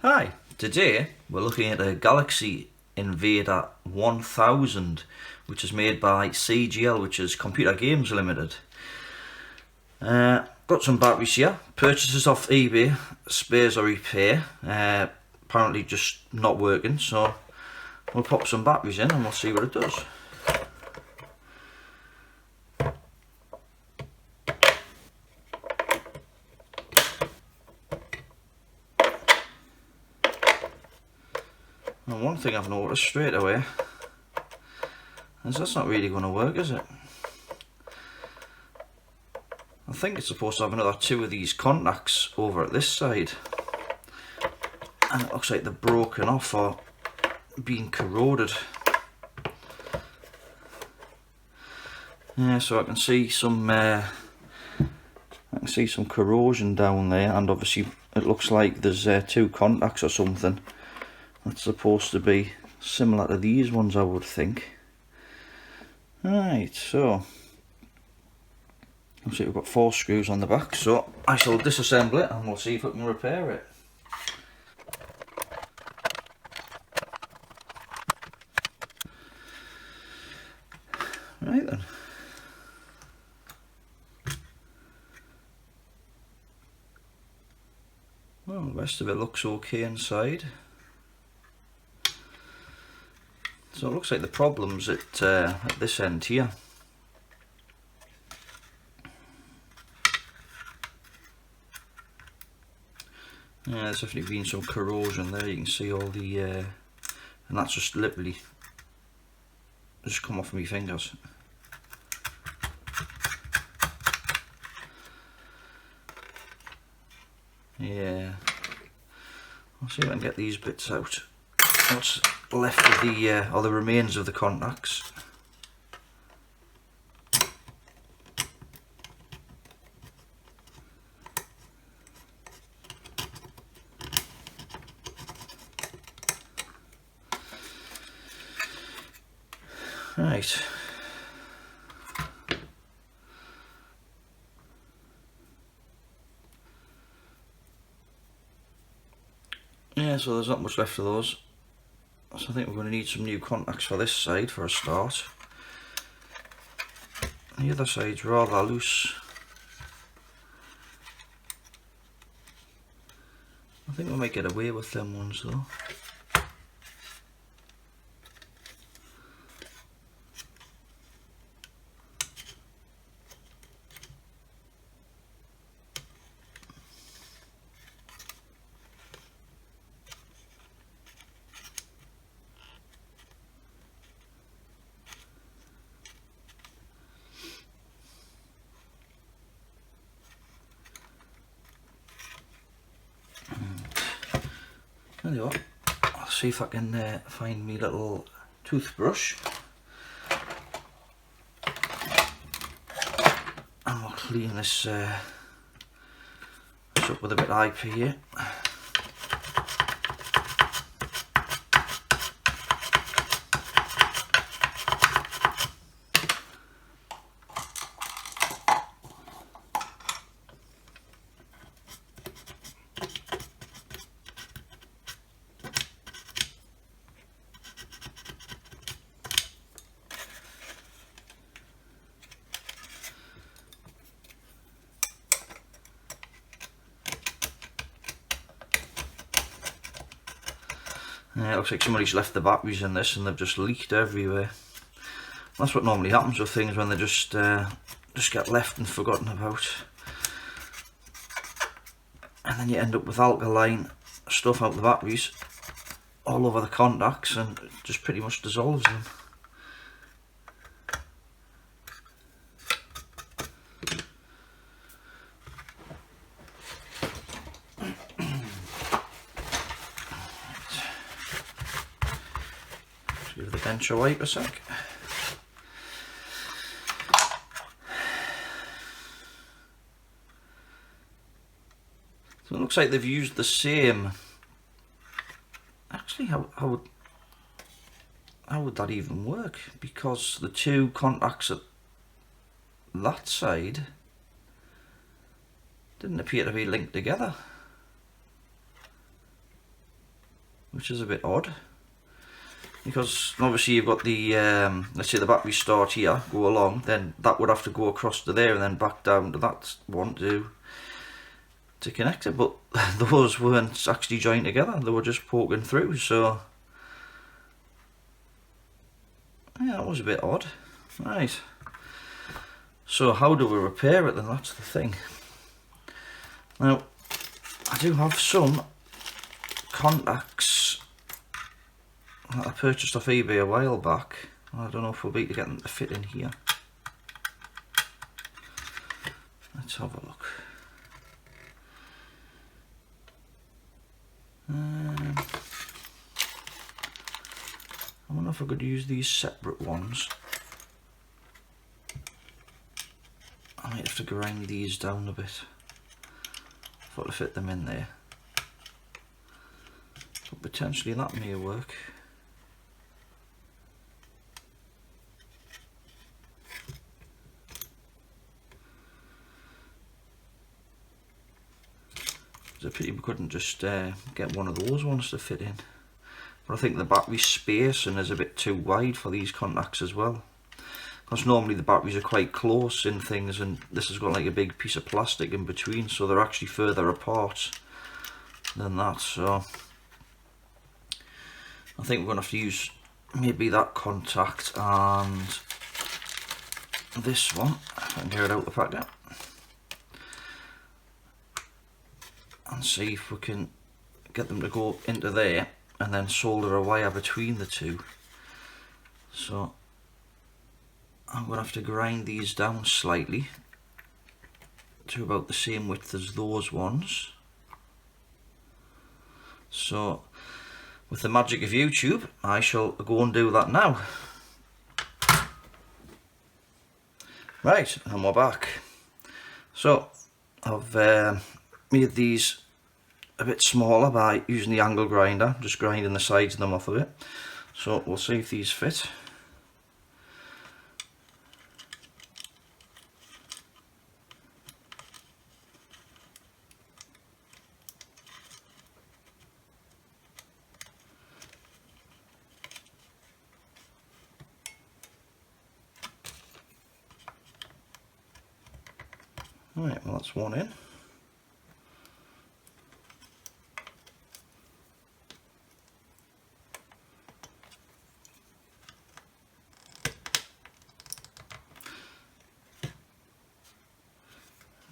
Hi, today we're looking at a Galaxy Invader 1000, which is made by CGL, which is Computer Games Limited. Got some batteries here, purchases off eBay, spares or repair, apparently just not working, so we'll pop some batteries in and we'll see what it does. And one thing I've noticed straight away is that's not really going to work, is it? I think it's supposed to have another two of these contacts over at this side, and it looks like they're broken off or being corroded. Yeah, so I can see some corrosion down there, and obviously it looks like there's two contacts or something that's supposed to be similar to these ones, I would think. Right, so looks like we've got 4 screws on the back, so I shall disassemble it and we'll see if we can repair it. Right then. Well, the rest of it looks okay inside. So it looks like the problem's at this end here. Yeah, there's definitely been some corrosion there. You can see all the, and that's just literally just come off my fingers. Yeah, I'll see if I can get these bits out. What's left of the, or the remains of the contacts. Right. Yeah, so there's not much left of those. So I think we're going to need some new contacts for this side for a start. The other side's rather loose. I think we might get away with them ones though. Tell you what, I'll see if I can find me little toothbrush and we'll clean this up with a bit of IPA. It looks like somebody's left the batteries in this and they've just leaked everywhere. That's what normally happens with things when they just get left and forgotten about. And then you end up with alkaline stuff out the batteries all over the contacts and it just pretty much dissolves them. Give the bench a wipe a sec. So it looks like they've used the same. Actually, how would that even work? Because the two contacts at that side didn't appear to be linked together. which is a bit odd. Because obviously you've got the, let's say the battery start here, go along, then that would have to go across to there and then back down to that one to connect it. But those weren't actually joined together, they were just poking through, so yeah, that was a bit odd. Right. So how do we repair it then? That's the thing. Now, I do have some contacts that I purchased off eBay a while back. I don't know if we'll be able to get them to fit in here. Let's have a look. I wonder if I could use these separate ones. I might have to grind these down a bit for to fit them in there. But potentially that may work. It's a pity we couldn't just get one of those ones to fit in. But I think the battery spacing is a bit too wide for these contacts as well. Because normally the batteries are quite close in things, and this has got like a big piece of plastic in between, so they're actually further apart than that. So I think we're going to have to use maybe that contact and this one, if I can get it out the packet, and see if we can get them to go into there and then solder a wire between the two. So I'm going to have to grind these down slightly to about the same width as those ones. So with the magic of YouTube, I shall go and do that now. Right, and we're back. So I've made these a bit smaller by using the angle grinder, just grinding the sides of them off of it. So we'll see if these fit. Right, well that's one in.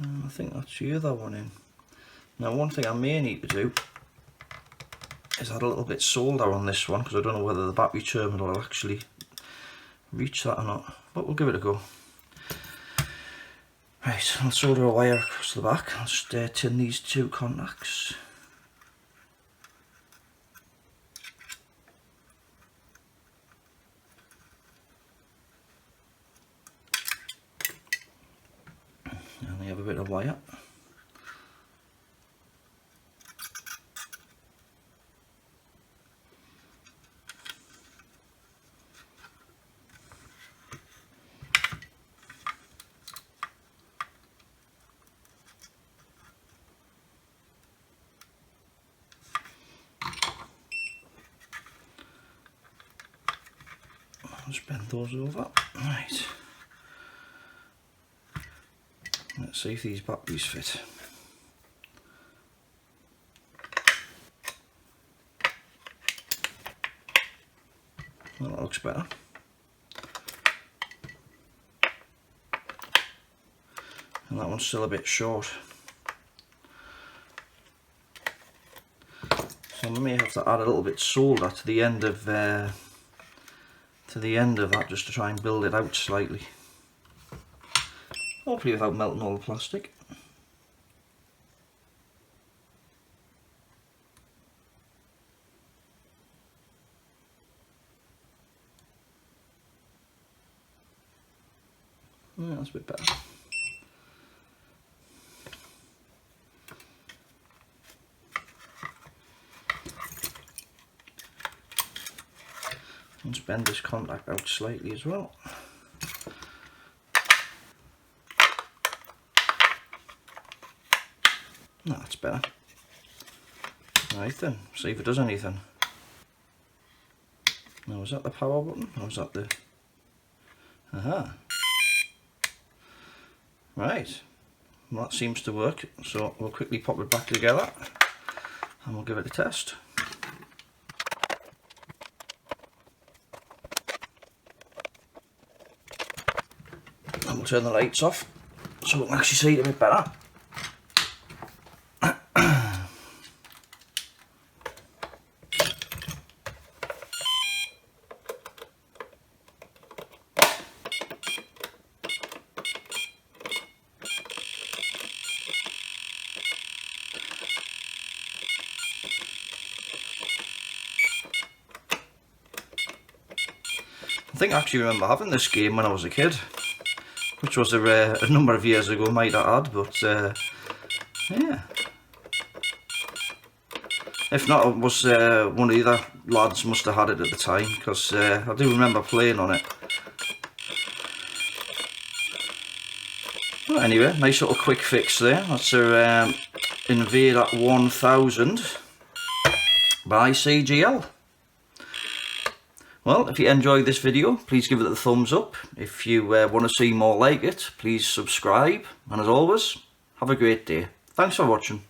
I think that's the other one in. Now one thing I may need to do is add a little bit solder on this one, because I don't know whether the battery terminal will actually reach that or not, but we'll give it a go. Right, I'll solder a wire across the back. I'll just tin these two contacts. And they have a bit of wire. Just bend those over. Right. Let's see if these batteries fit. Well, that looks better. And that one's still a bit short. So I may have to add a little bit solder to the end of that, just to try and build it out slightly. Hopefully without melting all the plastic. Yeah, that's a bit better. Let's bend this contact out slightly as well. No, that's better. Right then, see if it does anything. Now is that the power button or is that the... Aha. Right, well, that seems to work, so we'll quickly pop it back together and we'll give it a test. And we'll turn the lights off so we can actually see it a bit better. I think I actually remember having this game when I was a kid, which was a number of years ago, might I add, but yeah. If not, it was one of the other lads must have had it at the time, because I do remember playing on it. Well, anyway, nice little quick fix there. That's our Invader 1000 by CGL. Well, if you enjoyed this video, please give it a thumbs up. If you want to see more like it, please subscribe. And as always, have a great day. Thanks for watching.